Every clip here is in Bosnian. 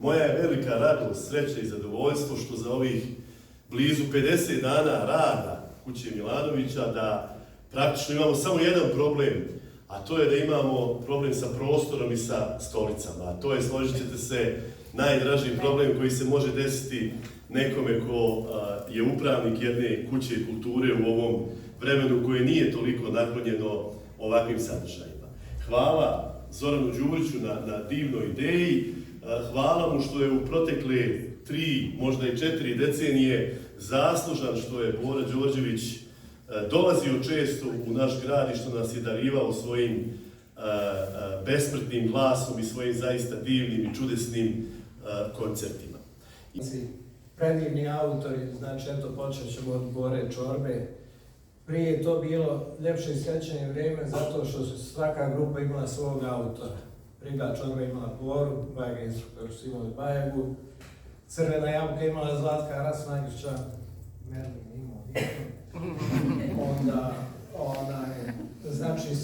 Moja je velika radost, sreća i zadovoljstvo što za ovih blizu 50 dana rada kuće Milanovića da praktično imamo samo jedan problem, a to je da imamo problem sa prostorom i sa stolicama. A to je, složit ćete se, najdraži problem koji se može desiti nekome ko je upravnik jedne kuće kulture u ovom vremenu koje nije toliko naklonjeno ovakvim sadržajima. Hvala Zoranu Đuriću na divnoj ideji, hvala mu što je u protekle 3, možda i 4 decenije zaslužan što je Bora Đorđević dolazio često u naš grad i što nas je darivao svojim besmrtnim glasom i svojim zaista divnim i čudesnim koncertima. Predivni autori, znači eto počet ćemo od Bore Čorbe. Prije je to bilo ljepše i srećenje vrijeme zato što su svaka grupa imala svog autora. Briga Čorba imala Boru, Bajega instruktori su imali Bajegu, Crvena jabuka imala Zlatka Rasnagića, Merlin imao onda znači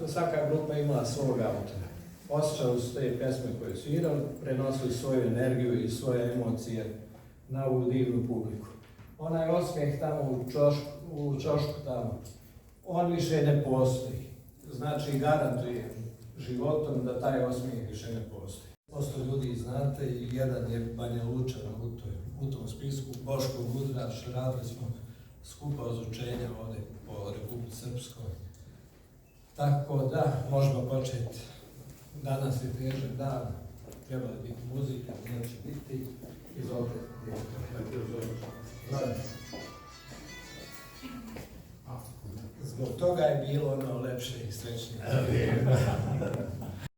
svaka grupa imala svog autora. Osjećali su te pesme koje su svirali, prenosili svoju energiju i svoje emocije na ovu divnu publiku. Onaj osmijeh tamo u čošku tamo, on više ne postoji. Znači garantujem životom da taj osmijeh više ne postoji. Posto ljudi znate i jedan je Banja Lučana u tom spisku, Boško Gudraš, radili smo skupa ozučenja ovdje po Republici Srpskoj. Tako da, možemo početi. Danas je težak dan, treba biti muzika, neće biti, izvolite. Zbog toga je bilo ono lepše i srećnije.